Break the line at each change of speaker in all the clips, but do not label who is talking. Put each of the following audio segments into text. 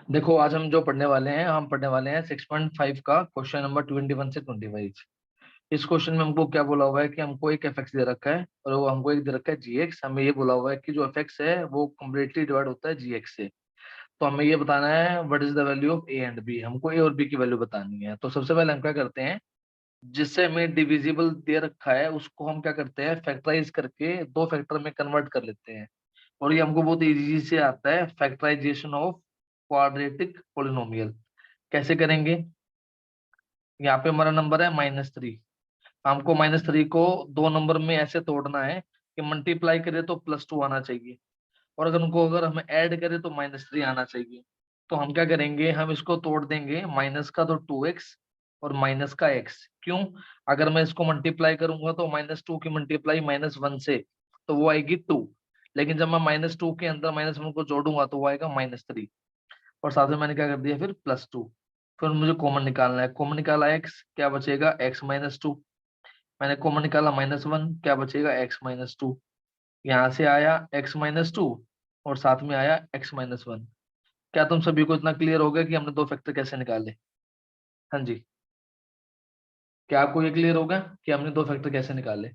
देखो आज हम जो पढ़ने वाले हैं, हम पढ़ने वाले हैं 6.5 का क्वेश्चन नंबर 21 से 25। इस क्वेश्चन में हमको क्या बोला हुआ है कि हमको एक एफ एक्स दे रखा है और वो हमको एक दे रखा है जी एक्स। हमें ये बोला हुआ है कि जो एफ एक्स है वो कम्प्लीटली डिवाइड होता है जी एक्स से। तो हमें ये बताना है what is the value of a and b. हमको ए और बी की वैल्यू बतानी है। तो सबसे पहले हम क्या करते हैं, जिससे हमें डिविजिबल दे रखा है उसको हम क्या करते हैं, फैक्टराइज करके दो फैक्टर में कन्वर्ट कर लेते हैं। और ये हमको बहुत इजी से आता है, फैक्टराइजेशन ऑफ क्वाड्रेटिक पोलिनोमियल। कैसे करेंगे? यहाँ पे हमारा नंबर है -3। हमको -3 को दो नंबर में ऐसे तोड़ना है कि मल्टीप्लाई करें तो +2 आना चाहिए, और अगर हम ऐड करें तो -3 आना चाहिए। तो हम क्या करेंगे, हम इसको तोड़ देंगे, माइनस का तो 2x और माइनस का x। क्यों? अगर मैं इसको मल्टीप्लाई करूंगा तो -2 की मल्टीप्लाई -1 से, तो वो आएगी 2। लेकिन जब मैं -2 के अंदर -1 को जोड़ूंगा तो वो आएगा -3। और साथ में मैंने क्या कर दिया, फिर +2। फिर मुझे कॉमन निकालना है, कॉमन निकाला x, क्या बचेगा x-2। मैंने कॉमन निकाला -1, क्या बचेगा x-2। यहाँ से आया x-2 और साथ में आया x-1। क्या तुम सभी को इतना क्लियर हो गया कि हमने दो फैक्टर कैसे निकाले? हाँ जी, क्या आपको ये क्लियर होगा कि हमने दो फैक्टर कैसे निकाले?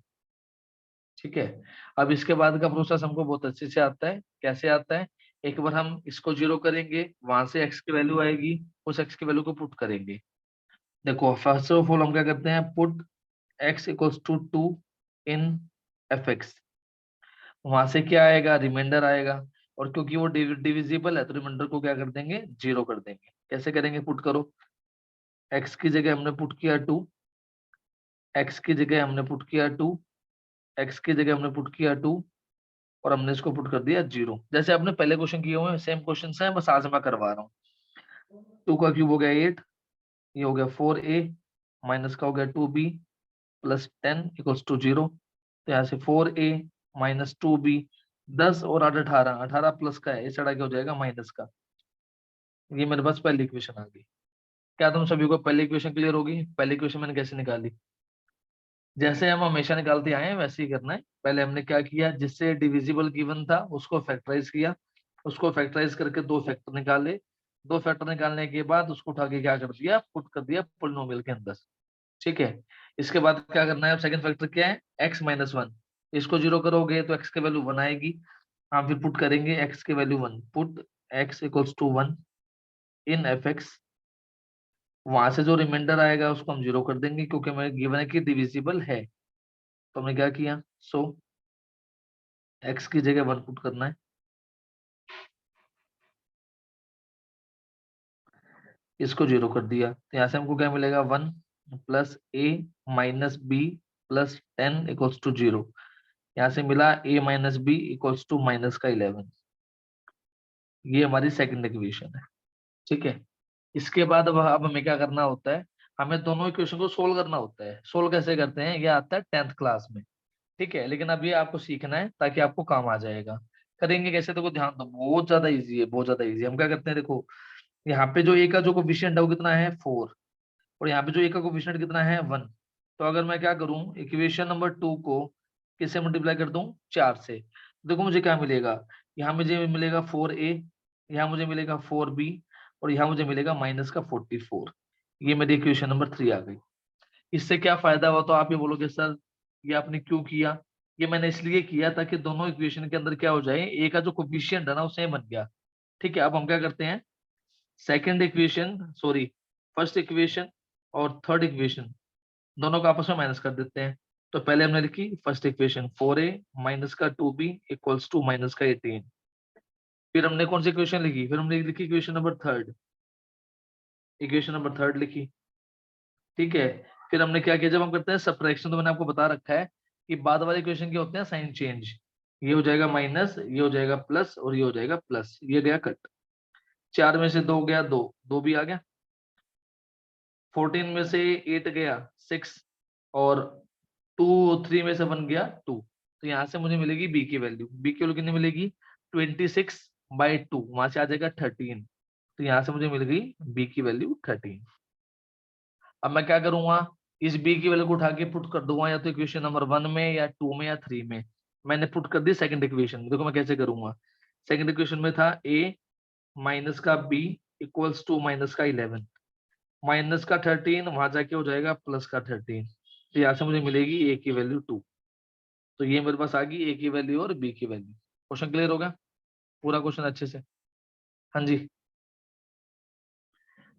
ठीक है। अब इसके बाद का प्रोसेस हमको बहुत अच्छे से आता है। कैसे आता है? एक बार हम इसको जीरो करेंगे, वहां से x की वैल्यू आएगी, उस x की वैल्यू को पुट करेंगे। देखो फर्स्ट ऑफ ऑल हम क्या करते हैं, put x equals to 2 in f x. वहां से क्या आएगा, रिमाइंडर आएगा। और क्योंकि वो डिविजिबल है तो रिमाइंडर को क्या कर देंगे, जीरो कर देंगे। कैसे करेंगे, पुट करो। x की जगह हमने पुट किया 2, x की जगह हमने पुट किया 2, x की जगह हमने पुट किया 2, और हमने इसको पुट कर दिया 0। जैसे आपने पहले क्वेश्चन किए हुए हैं, सेम क्वेश्चन है, बस आज मैं करवा रहा हूँ। 2 का क्यूब हो गया 8, ये हो गया 4a, माइनस का हो गया 2b प्लस 10 इक्वल्स टू 0। तो यहाँ से 4a माइनस 2b, 10 और 8 18, 18 प्लस का है, इस चढ़ा के हो जाएगा माइनस का। ये मेरे पास पहली इक्वेशन आ गई। क्या तुम सभी को पहली इक्वेशन क्लियर होगी? पहली इक्वेशन मैंने कैसे निकाली? जैसे हम हमेशा निकालते आए हैं वैसे ही करना है। पहले हमने क्या किया, जिससे डिविजिबल गिवन था उसको फैक्टराइज किया, उसको फैक्टराइज करके दो फैक्टर निकाले। दो फैक्टर निकालने के बाद उसको उठा के क्या कर दिया, पुट कर दिया पोलिनोमियल के अंदर। ठीक है। इसके बाद क्या करना है, अब सेकंड फैक्टर क्या है, x-1। इसको जीरो करोगे तो x की वैल्यू 1 आएगी। हम फिर पुट करेंगे x की value 1, put x equals to 1 in f x. वहां से जो रिमाइंडर आएगा उसको हम जीरो कर देंगे, क्योंकि हमें गिवन है कि डिविजिबल है। तो हमने क्या किया, सो x की जगह 1 पुट करना है, इसको जीरो कर दिया। तो यहाँ से हमको क्या मिलेगा, 1 plus a minus b plus 10 equals to 0। यहाँ से मिला a minus b equals to minus का 11। ये हमारी सेकंड इक्वेशन है। ठीक है। इसके बाद अब हमें क्या करना होता है, हमें दोनों इक्वेशन को सोल्व करना होता है। सोल्व कैसे करते हैं, ये आता है 10th क्लास में। ठीक है, लेकिन अब ये आपको सीखना है ताकि आपको काम आ जाएगा। करेंगे कैसे, देखो ध्यान दो, बहुत ज्यादा इजी है, बहुत ज्यादा इजी। हम क्या करते हैं, देखो यहाँ पे जो ए का जो कोफिशिएंट है वो कितना है 4, और यहाँ पे जो ए का कोफिशिएंट कितना है 1। तो अगर मैं क्या करूं, इक्वेशन नंबर 2 को किससे मल्टीप्लाई कर दूं, 4 से। देखो मुझे क्या मिलेगा, यहाँ मुझे मिलेगा 4a, यहाँ मुझे मिलेगा 4b, और यहाँ मुझे मिलेगा माइनस का 44। ये मेरी इक्वेशन नंबर 3 आ गई। इससे क्या फायदा हुआ, तो आप ये बोलोगे सर ये आपने क्यों किया? ये मैंने इसलिए किया ताकि दोनों इक्वेशन के अंदर क्या हो जाए, ए का जो कोफिशिएंट है ना वो सेम बन गया। ठीक है। अब हम क्या करते हैं, second equation, sorry first equation और थर्ड इक्वेशन दोनों को आपस में माइनस कर देते हैं। तो पहले हमने लिखी फर्स्ट इक्वेशन 4a माइनस का 2b इक्वल्स टू माइनस का 18। फिर हमने कौन सी इक्वेशन लिखी, फिर हमने लिखी equation number third, equation number third लिखी। ठीक है। फिर हमने क्या किया, जब हम करते हैं सब्ट्रैक्शन, तो मैंने आपको बता रखा है कि बाद वाले इक्वेशन के होते हैं साइन चेंज। ये हो जाएगा माइनस, ये हो जाएगा प्लस, और ये हो जाएगा प्लस। ये गया कट, 4 में से 2 गया 2, 2 भी आ गया। 14 में से 8 गया 6, और 3 में से 1 गया 2। तो यहाँ से मुझे मिलेगी बी की वैल्यू, बी की वैल्यू कितनी मिलेगी, 26/2, वहां से आ जाएगा 13। तो यहाँ से मुझे मिल गई बी की वैल्यू 13। अब मैं क्या करूंगा, इस बी की वैल्यू को उठा के पुट कर दूंगा या तो इक्वेशन नंबर 1 में या 2 में या 3 में। मैंने पुट कर दी सेकंड इक्वेशन। देखो मैं कैसे करूंगा, सेकंड इक्वेशन में था a माइनस का b इक्वल्स टू माइनस का 11, माइनस का 13 वहां जाके हो जाएगा प्लस का 13, तो यहाँ से मुझे मिलेगी ए की वैल्यू 2। तो ये मेरे पास आ गई ए की वैल्यू और बी की वैल्यू। क्वेश्चन क्लियर होगा, पूरा क्वेश्चन अच्छे से? हाँ जी,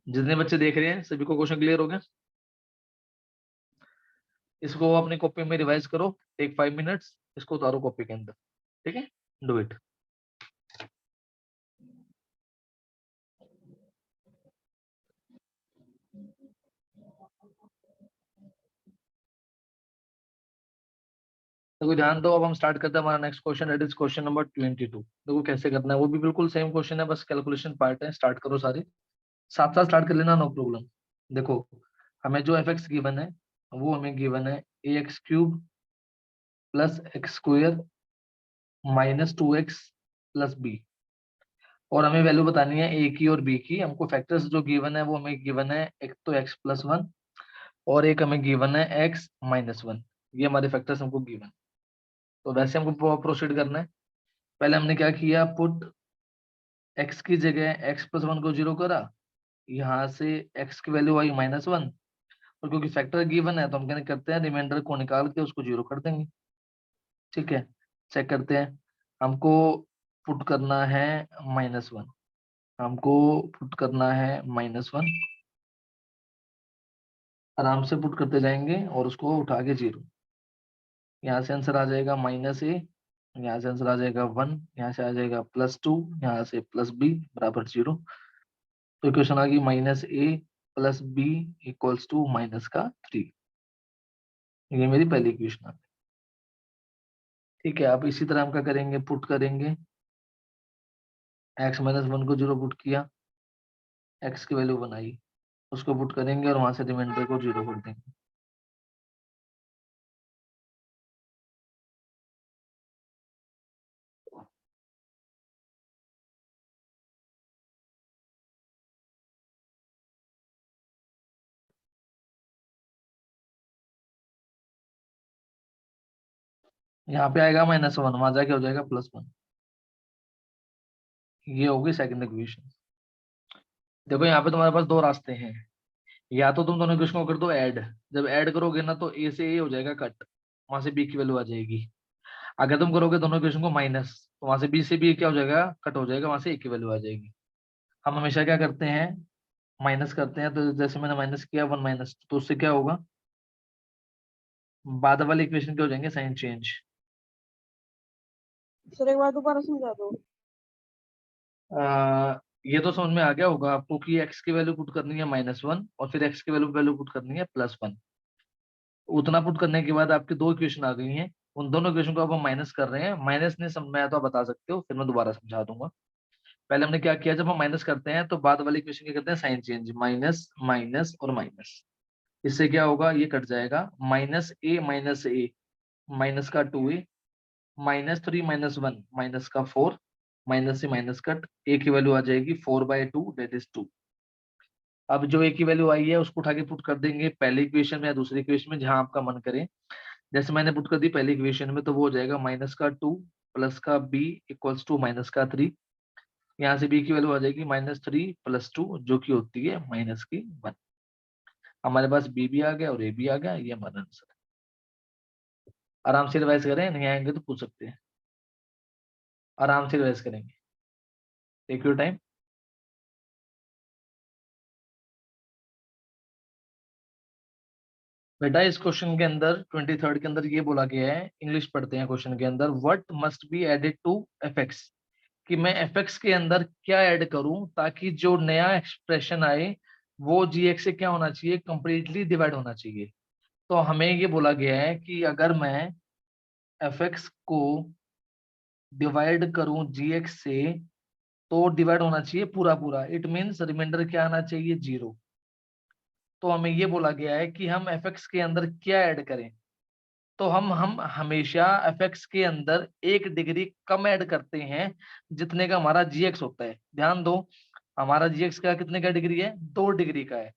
जितने बच्चे देख रहे हैं सभी को क्वेश्चन क्लियर हो गया? इसको अपनी कॉपी में रिवाइज करो, टेक 5 मिनट्स, इसको उतारो कॉपी के अंदर, ठीक है? Do it. देखो ध्यान दो, अब हम स्टार्ट करते हैं हमारा next question, that is question number 22। देखो कैसे करना है, वो भी बिल्कुल सेम क्वेश्चन है, बस कैलकुलेशन पार्ट है। स्टार्ट करो सारे साथ साथ स्टार्ट कर लेना, नो प्रॉब्लम। देखो हमें जो एफ एक्स गिवन है वो हमें गिवन है a x cube plus x square minus 2x plus b, और हमें वैल्यू बतानी है ए की और बी की। हमको फैक्टर्स जो गिवन है वो हमें गिवन है, एक तो x+1 और एक हमें गिवन है x-1। ये हमारे फैक्टर्स हमको गिवन। तो वैसे हमको प्रोसीड करना है। पहले हमने क्या किया, पुट x की जगह x+1 को 0 करा, यहाँ से x की वैल्यू आई -1, और क्योंकि फैक्टर गिवन है तो हम क्या करते हैं, रिमाइंडर को निकाल के उसको 0 कर देंगे। ठीक है, चेक करते हैं। हमको पुट करना है -1, हमको पुट करना है -1, आराम से पुट करते जाएंगे और उसको उठा के 0। यहाँ से आंसर आ जाएगा -a, यहाँ से आंसर आ जाएगा 1, यहाँ से आ जाएगा +2, यहाँ से +b बराबर 0। तो इक्वेशन आ गई -a + b = -3। ये मेरी पहली इक्वेशन आ गई। ठीक है, अब इसी तरह हम क्या करेंगे, पुट करेंगे, x-1 को 0 पुट किया, x की वैल्यू बनाई, उसको पुट करेंगे और वहां से रिमाइंडर को 0 कर देंगे। यहाँ पे आएगा -1, वहां जाके हो जाएगा +1। ये होगी सेकंड इक्वेशन। देखो यहाँ पे तुम्हारे पास दो रास्ते हैं, या तो तुम दोनों इक्वेशन को कर दो ऐड। जब ऐड करोगे ना तो ए से ए हो जाएगा कट, वहां से बी की वैल्यू आ जाएगी। अगर तुम करोगे दोनों इक्वेशन को माइनस, तो वहां से बी से बी क्या हो जाएगा, कट हो जाएगा, वहां से ए की वैल्यू आ जाएगी। हम हमेशा क्या करते हैं, माइनस करते हैं। तो जैसे मैंने माइनस किया 1 माइनस, तो उससे क्या होगा, बाद वाले इक्वेशन के हो जाएंगे साइन चेंज।
सर एक बार दोबारा समझा दो।
ये तो समझ में आ गया होगा आपको कि एक्स की वैल्यू पुट करनी है -1 और फिर एक्स की वैल्यू पुट करनी है +1। उतना पुट करने के बाद आपकी दो इक्वेशन आ गई हैं, उन दोनों इक्वेशन को अब हम माइनस कर रहे हैं। माइनस नहीं समझ में आया तो आप बता सकते हो, फिर मैं दोबारा समझा दूंगा। पहले हमने क्या किया, जब हम माइनस करते हैं तो बाद वाले इक्वेशन क्या करते हैं, साइन चेंज, माइनस माइनस और माइनस। इससे क्या होगा, ये कट जाएगा, -a माइनस का 2a, -3 -1 माइनस का 4, माइनस से माइनस कट, a की वैल्यू आ जाएगी 4/2 दैट इज 2। अब जो a की वैल्यू आई है उसको उठा के पुट कर देंगे पहले इक्वेशन में या दूसरी इक्वेशन में, जहां आपका मन करे। जैसे मैंने पुट कर दी पहली इक्वेशन में, तो वो हो जाएगा -2 प्लस का b = -3। यहाँ से b की वैल्यू आ जाएगी -3 + 2 जो कि होती है -1। हमारे पास b भी आ गया और a भी आ गया, ये हमारा आंसर है। आराम से रिवाइज करें, नहीं आएंगे तो पूछ सकते हैं, आराम से रिवाइज करेंगे, टेक योर टाइम। बेटा इस क्वेश्चन के अंदर 23rd के अंदर ये बोला गया है, इंग्लिश पढ़ते हैं क्वेश्चन के अंदर, what must be added to f x, कि मैं एफ एक्स के अंदर क्या ऐड करूं ताकि जो नया एक्सप्रेशन आए वो जी एक्स से क्या होना चाहिए, कंप्लीटली डिवाइड होना चाहिए। तो हमें ये बोला गया है कि अगर मैं एफ एक्स को डिवाइड करूं जी एक्स से, तो डिवाइड होना चाहिए पूरा पूरा, इट मीन्स रिमाइंडर क्या आना चाहिए, 0। तो हमें ये बोला गया है कि हम एफ एक्स के अंदर क्या ऐड करें। तो हम हमेशा एफ एक्स के अंदर 1 डिग्री कम ऐड करते हैं जितने का हमारा जी एक्स होता है। ध्यान दो, हमारा जी एक्स का कितने का डिग्री है, 2 डिग्री का है।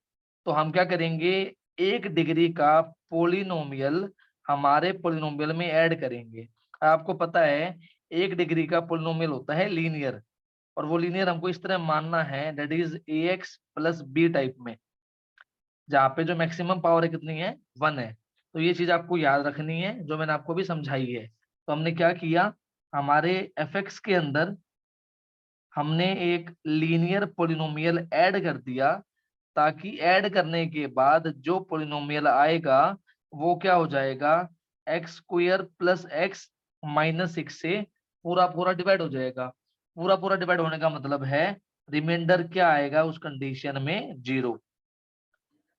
तो हम क्या करेंगे, 1 डिग्री का पोलिनोमियल हमारे पोलिनोमियल में ऐड करेंगे। आपको पता है 1 डिग्री का पोलिनोमियल होता है लीनियर, और वो लीनियर हमको इस तरह मानना है, that is a x plus b type में, जहाँ पे जो मैक्सिमम पावर है कितनी है, 1 है। तो ये चीज आपको याद रखनी है जो मैंने आपको भी समझाई है। तो हमने क्या किया, हमारे एफ एक्स के अंदर हमने एक लीनियर पोलिनोमियल ऐड कर दिया, ताकि ऐड करने के बाद जो पोलिनोमियल आएगा वो क्या हो जाएगा, x square plus x minus 6 से पूरा पूरा डिवाइड हो जाएगा। पूरा पूरा डिवाइड होने का मतलब है रिमाइंडर क्या आएगा उस कंडीशन में, 0।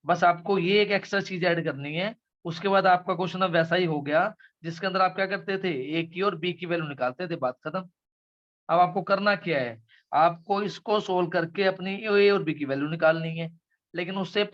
बस आपको ये एक एक्स्ट्रा चीज ऐड करनी है। उसके बाद आपका क्वेश्चन अब वैसा ही हो गया जिसके अंदर आप क्या करते थे, ए की और बी की वैल्यू निकालते थे, बात खत्म। अब आपको करना क्या है, आपको इसको सोल्व करके अपनी ए और बी की वैल्यू निकालनी है। लेकिन उससे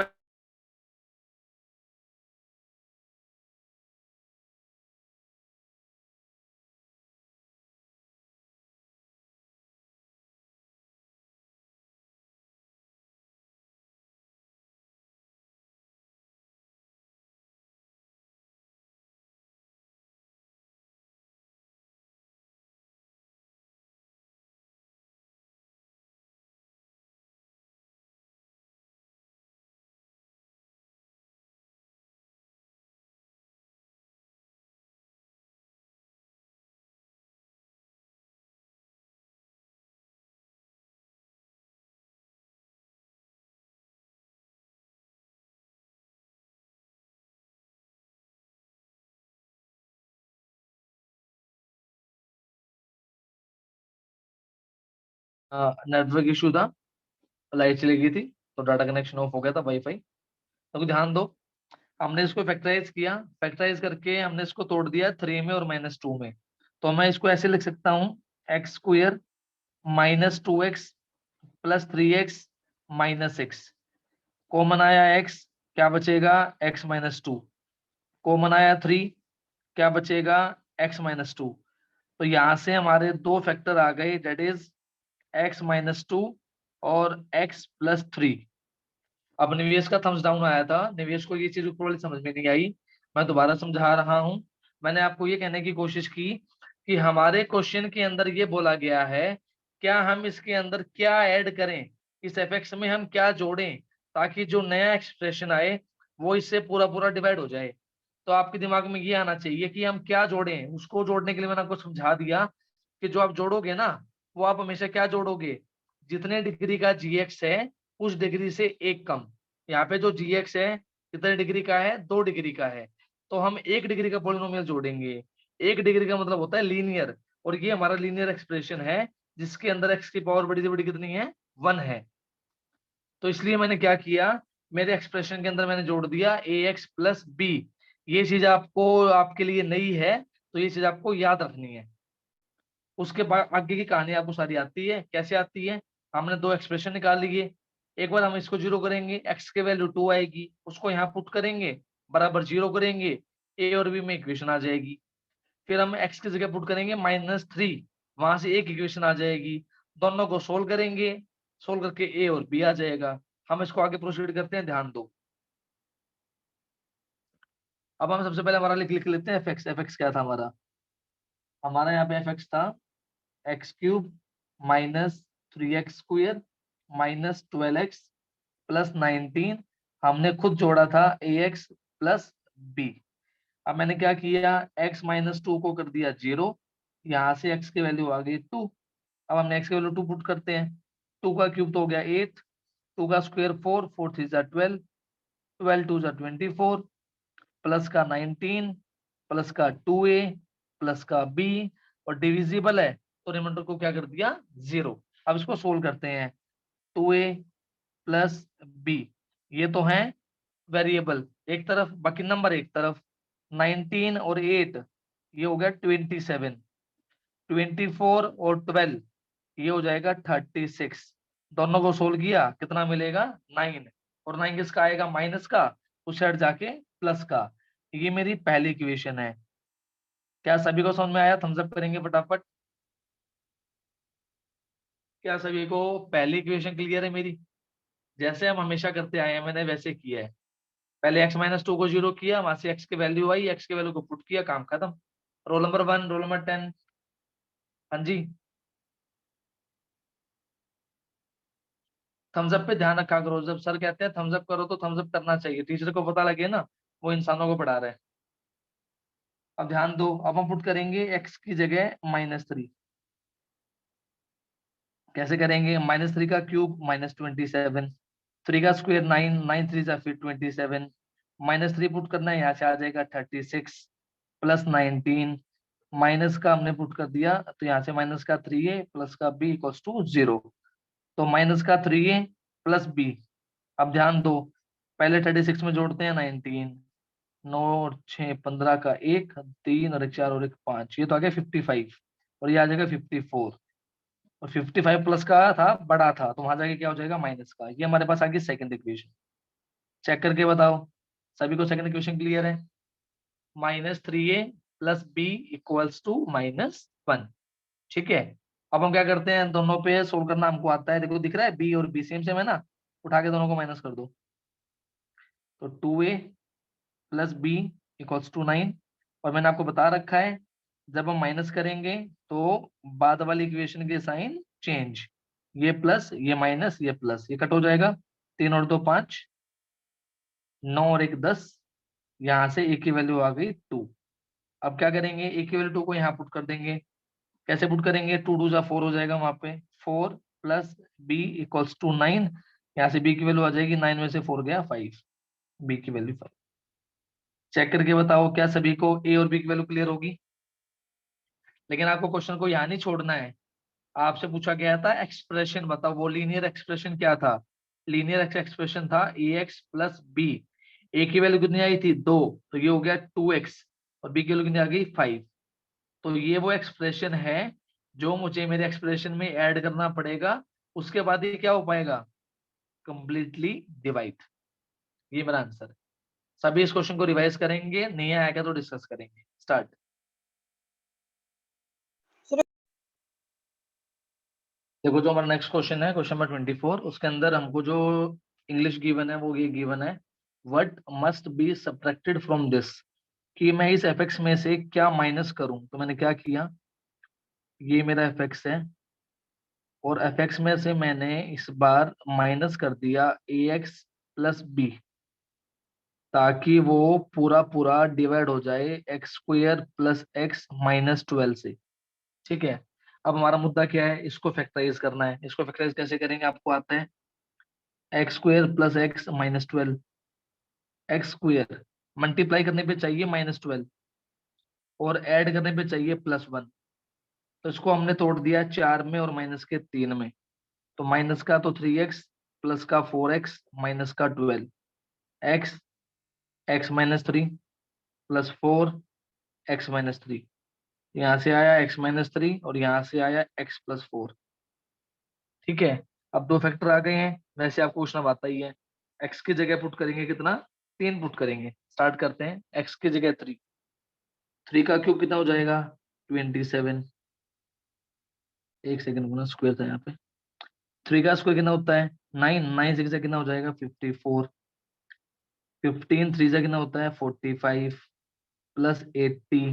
नेटवर्क इशू था, लाइट चली गई थी, तो डाटा कनेक्शन ऑफ हो गया था वाईफाई। तो ध्यान दो, हमने इसको फैक्टराइज किया, फैक्टराइज करके हमने इसको तोड़ दिया 3 में और -2 में। तो मैं इसको ऐसे लिख सकता हूँ, x square minus 2x plus 3x minus 6। Common आया x, क्या बचेगा, x-2। कॉमन आया 3, क्या बचेगा, x-2। तो यहां से हमारे दो फैक्टर आ गए, डेट इज x-2 और x+3। अब निवेश का थम्स डाउन आया था, निवेश को ये चीज ऊपर वाली समझ में नहीं आई, मैं दोबारा समझा रहा हूं। मैंने आपको ये कहने की कोशिश की कि हमारे क्वेश्चन के अंदर ये बोला गया है, क्या हम इसके अंदर क्या ऐड करें, इस एफएक्स में हम क्या जोड़ें, ताकि जो नया एक्सप्रेशन आए वो इससे पूरा पूरा डिवाइड हो जाए। तो आपके दिमाग में ये आना चाहिए कि हम क्या जोड़ें। उसको जोड़ने के लिए मैंने आपको समझा दिया कि जो आप जोड़ोगे ना, वो आप हमेशा क्या जोड़ोगे, जितने डिग्री का जीएक्स है उस डिग्री से एक कम। यहाँ पे जो जीएक्स है कितने डिग्री का है, 2 डिग्री का है। तो हम 1 डिग्री का पोलिनोमियल जोड़ेंगे। 1 डिग्री का मतलब होता है लीनियर, और ये हमारा लीनियर एक्सप्रेशन है जिसके अंदर एक्स की पावर बड़ी से बड़ी कितनी है, 1 है। तो इसलिए मैंने क्या किया, मेरे एक्सप्रेशन के अंदर मैंने जोड़ दिया ए एक्स प्लस बी। ये चीज आपको, आपके लिए नई है, तो ये चीज आपको याद रखनी है। उसके बाद आगे की कहानी आपको सारी आती है, कैसे आती है। हमने दो एक्सप्रेशन निकाल लिए, एक बार हम इसको जीरो करेंगे, एक्स के वैल्यू 2 आएगी, उसको यहाँ पुट करेंगे, बराबर जीरो करेंगे, ए और बी में इक्वेशन आ जाएगी। फिर हम एक्स की जगह पुट करेंगे -3, वहां से एक इक्वेशन आ जाएगी। दोनों को सोल्व करेंगे, सोल्व करके ए और बी आ जाएगा। हम इसको आगे प्रोसीड करते हैं, ध्यान दो। अब हम सबसे पहले हमारा लिख लिख लेते हैं एफ एक्स क्या था हमारा। हमारा यहाँ पे एफ एक्स था x³ -3x² -12x +19। हमने खुद जोड़ा था ax प्लस b। अब मैंने क्या किया, x-2 को कर दिया 0, यहाँ से x की वैल्यू आ गई 2। अब हमने x की वैल्यू 2 पुट करते हैं, 2 का क्यूब तो हो गया 8, 2 का स्क्वायर 4, 4 3 12, 12 2 24, प्लस का 19, प्लस का 2a, प्लस का b, और डिविजिबल है तो रिमाइंडर को क्या कर दिया, 0। अब इसको सोल्व करते हैं, 2a प्लस b, ये तो है वेरिएबल एक तरफ, बाकी नंबर एक तरफ। 19 और 8 ये हो गया 27, 24 और 12 ये हो जाएगा 36। दोनों को सोल्व किया, कितना मिलेगा, 9। और 9 किसका आएगा, माइनस का, उस साइड जाके प्लस का। ये मेरी पहली इक्वेशन है। क्या सभी को समझ में आया, थम्स अप करेंगे फटाफट। क्या सभी को पहली इक्वेशन क्लियर है मेरी, जैसे हम हमेशा करते आए हैं मैंने वैसे किया है। पहले x-2 को 0 किया, वहां से x की वैल्यू आई, x की वैल्यू को पुट किया, काम खत्म। Roll number 1, roll number 10। हाँ जी, थम्स अप पे ध्यान रखा करो, जब सर कहते हैं थम्स अप करो तो थम्स अप करना चाहिए, टीचर को पता लगे ना वो इंसानों को पढ़ा रहे हैं। अब ध्यान दो, अब हम पुट करेंगे एक्स की जगह -3। कैसे करेंगे? -3 का क्यूब -27, 3 का स्क्वायर 9, 9 3 जा फिर 27, -3 पुट करना है, यहाँ से आ जाएगा 36 प्लस 19, माइनस का हमने पुट कर दिया तो यहाँ से माइनस का 3a प्लस का b इक्वल्स टू 0। तो माइनस का 3a प्लस b। अब ध्यान दो, पहले 36 में जोड़ते हैं 19, 9 और 6 15 का 1 3 और 1 4 और 1 5, ये तो आ गया 55 और ये आ जाएगा 54। और 55 प्लस का था, बड़ा था, तो वहां जाके क्या हो जाएगा माइनस का। ये हमारे पास आ गई सेकंड इक्वेशन। चेक करके बताओ सभी को सेकंड इक्वेशन क्लियर है? -3a plus b equals to -1। ठीक है, अब हम क्या करते हैं, दोनों पे सोल्व करना हमको आता है। देखो दिख रहा है b और b सेम सेम है ना, उठा के दोनों को माइनस कर दो। तो 2a plus b equals to 9। और मैंने आपको बता रखा है जब हम माइनस करेंगे तो बाद वाली इक्वेशन के साइन चेंज, ये प्लस ये माइनस ये प्लस, ये कट हो जाएगा। 3 और 2 5, 9 और 1 10, यहाँ से a की वैल्यू आ गई 2। अब क्या करेंगे, a की वैल्यू 2 को यहाँ पुट कर देंगे। कैसे पुट करेंगे, 2 2 जा 4 हो जाएगा वहां पे, 4 प्लस b इक्वल्स टू 9, यहाँ से b की वैल्यू आ जाएगी 9 में से 4 गया 5, b की वैल्यू 5। चेक करके बताओ क्या सभी को a और b की वैल्यू क्लियर होगी? लेकिन आपको क्वेश्चन को यहाँ नहीं छोड़ना है, आपसे पूछा गया था एक्सप्रेशन बताओ, वो लीनियर एक्सप्रेशन क्या था? लीनियर एक्सप्रेशन था ax प्लस b। a की वैल्यू कितनी आई थी 2, तो ये हो गया 2x, और b की वैल्यू कितनी आ गई 5। तो ये वो एक्सप्रेशन है जो मुझे मेरे एक्सप्रेशन में ऐड करना पड़ेगा, उसके बाद ये क्या हो पाएगा, कंप्लीटली डिवाइड। ये मेरा आंसर है। सभी इस क्वेश्चन को रिवाइज करेंगे, नहीं आएगा तो डिस्कस करेंगे। स्टार्ट। देखो जो हमारा नेक्स्ट क्वेश्चन है, क्वेश्चन नंबर 24, उसके अंदर हमको जो इंग्लिश गिवन है वो ये गिवन है, what must be subtracted from this, कि मैं इस एफ में से क्या माइनस करूं। तो मैंने क्या किया, ये मेरा एफ है और एफ में से मैंने इस बार माइनस कर दिया ए एक्स प्लस बी, ताकि वो पूरा पूरा डिवाइड हो जाए एक्स स्क्वायर प्लस एक्स -12 से। ठीक है, अब हमारा मुद्दा क्या है, इसको फैक्टराइज करना है। इसको फैक्टराइज कैसे करेंगे, आपको आता है, x square plus x -12, x square multiply करने पे चाहिए -12 और ऐड करने पे चाहिए +1। तो इसको हमने तोड़ दिया 4 में और माइनस के 3 में। तो माइनस का तो 3x प्लस का 4x माइनस का 12, x x -3 प्लस 4 x -3, यहाँ से आया x -3 और यहाँ से आया x प्लस 4। ठीक है, अब दो फैक्टर आ गए हैं, वैसे आपको पूछना आता ही है। x की जगह पुट करेंगे कितना, 3 पुट करेंगे। स्टार्ट करते हैं, x की जगह 3, 3 का क्यूब कितना हो जाएगा 27। एक सेकंड गुना स्क्वायर था यहाँ पे। 3 का स्क्वायर कितना होता है 9, 9 6 कितना हो जाएगा 54, 15 3 से कितना होता है 45 प्लस 80,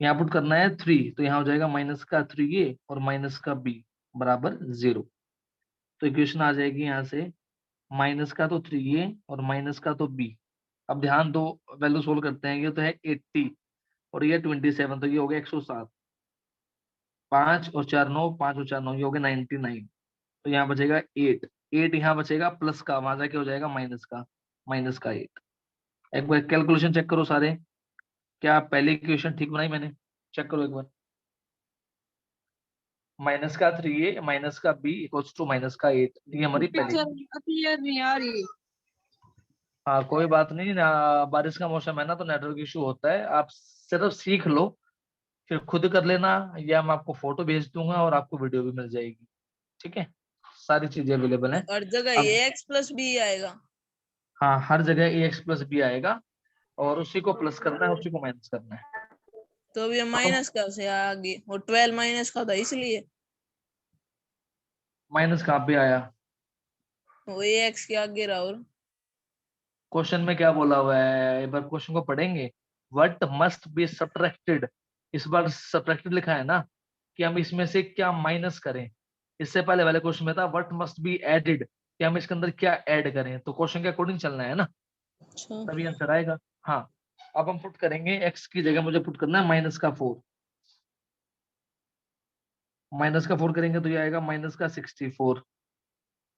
यहाँ पुट करना है 3, तो यहाँ हो जाएगा माइनस का 3a और माइनस का b बराबर 0। तो इक्वेशन आ जाएगी यहाँ से, माइनस का तो 3a और माइनस का तो b। अब ध्यान दो, वैल्यू सोल्व करते हैं, ये तो है 80 और ये 27, तो ये हो गया 107, 5 और 4 9, 5 और 4 9, ये हो गया 99। तो यहाँ बचेगा 8, 8 यहाँ बचेगा प्लस का, वहां जाके हो जाएगा माइनस का 8। एक बार कैलकुलेशन चेक करो सारे, क्या पहली इक्वेशन ठीक बनाई मैंने? चेक करो एक बार, माइनस का 3a माइनस का b इक्वल्स टू माइनस का 8, ये हमारी पहली।
क्लियर नहीं आ रही।
हाँ कोई बात नहीं ना, बारिश का मौसम है ना तो नेटवर्क इशू होता है, आप सिर्फ सीख लो फिर खुद कर लेना, या मैं आपको फोटो भेज दूंगा और आपको वीडियो भी मिल जाएगी। ठीक है, सारी चीजें अवेलेबल हैं।
हर जगह
अब
ये x प्लस बी आएगा।
हाँ, हर जगह ए एक्स प्लस बी आएगा और उसी को प्लस करना है, उसी को माइनस करना है।
तो अब ये माइनस का से आगे, और 12 माइनस का था इसलिए
माइनस कहाँ पे आया,
वो ये x के आगे रहा। और
क्वेश्चन में क्या बोला हुआ है, एक बार क्वेश्चन को पढ़ेंगे। व्हाट मस्ट बी सब्ट्रैक्टेड, इस बार सब्ट्रैक्टेड लिखा है ना, कि हम इसमें से क्या माइनस करें। इससे पहले वाले क्वेश्चन में था व्हाट मस्ट बी एडेड, कि हम इसके अंदर क्या ऐड करें, तो क्वेश्चन के अकॉर्डिंग चलना है ना,
अच्छा
तभी आंसर आएगा। हाँ, अब हम पुट करेंगे x की जगह मुझे पुट करना है -4, -4 करेंगे तो ये आएगा -64।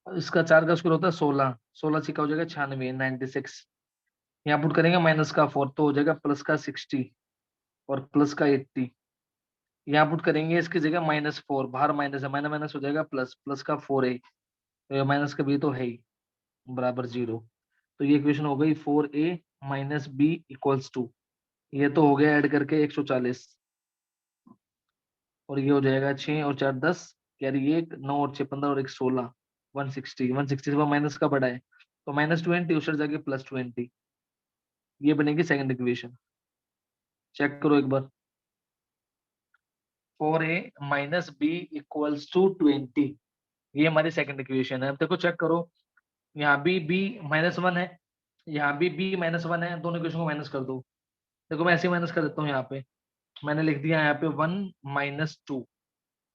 इसका 4 का स्क्वायर होता है 16, 16 छिका हो जाएगा 96, 96। यहाँ पुट करेंगे -4 तो हो जाएगा +60 और +80। यहाँ पुट करेंगे इसकी जगह -4, बाहर माइनस है, माइनस माइनस हो जाएगा प्लस, प्लस का 4a, तो ये माइनस का b तो है ही, बराबर 0। तो ये इक्वेशन हो गई 4a - b = 2। ये तो हो गया ऐड करके 140, और ये हो जाएगा 6 और 4 10, कैरी 1, 9 और 6 15 और 1 16, 160। 160 से माइनस का बड़ा है तो -20, उस जाके +20। ये बनेगी सेकंड इक्वेशन। चेक करो एक बार, 4a - b = 20, ये हमारी सेकंड इक्वेशन है। अब देखो चेक करो, यहाँ भी b -1 है, यहाँ भी b -1 है, दोनों इक्वेशन को माइनस कर दो। देखो मैं ऐसे माइनस कर देता हूँ, यहाँ पे मैंने लिख दिया यहाँ पे 1 - 2,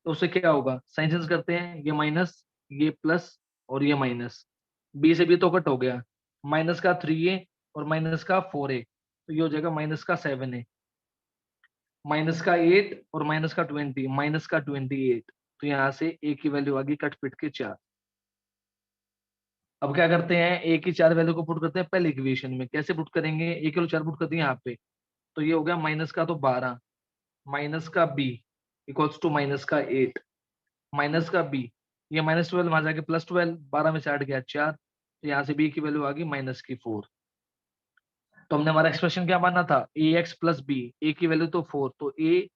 तो उससे क्या होगा, साइन चेंज करते हैं, ये माइनस, ये प्लस और ये माइनस, बी से बी तो कट हो गया, माइनस का 3a और माइनस का 4a, तो ये हो जाएगा माइनस का 7a, माइनस का 8 और माइनस का 20, माइनस का 28। तो यहाँ से a की वैल्यू आ गई कट पिट के 4। अब क्या करते हैं, a की 4 वैल्यू को पुट करते हैं पहले इक्वेशन में। कैसे पुट करेंगे, a की 4 पुट करते हैं यहाँ पे, तो ये हो गया माइनस का तो 12, माइनस का b इक्वल्स टू माइनस का 8, माइनस का b, ये -12 वहां जाके +12, 12 में से 8 गया 4, तो यहाँ से b की वैल्यू आ गई -4। तो हमने हमारा एक्सप्रेशन क्या माना था, ax + b, a की वैल्यू तो 4, तो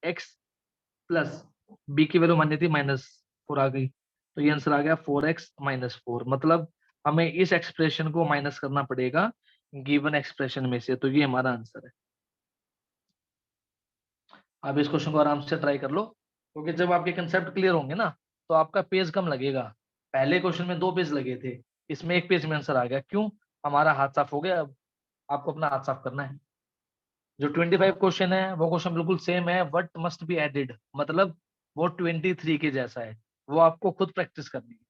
ax प्लस b की वैल्यू मानी थी -4 आ गई, तो ये आंसर आ गया 4x - 4। मतलब हमें इस एक्सप्रेशन को माइनस करना पड़ेगा गिवन एक्सप्रेशन में से, तो ये हमारा आंसर है। आप इस क्वेश्चन को आराम से ट्राई कर लो, क्योंकि जब आपके कंसेप्ट क्लियर होंगे ना, तो आपका पेज कम लगेगा। पहले क्वेश्चन में 2 पेज लगे थे, इसमें 1 पेज में आंसर आ गया। क्यों, हमारा हाथ साफ हो गया। अब आपको अपना हाथ साफ करना है। जो 25 क्वेश्चन है वो क्वेश्चन बिल्कुल सेम है, व्हाट मस्ट बी एडेड, मतलब वो 23 के जैसा है, वो आपको खुद प्रैक्टिस करनी है।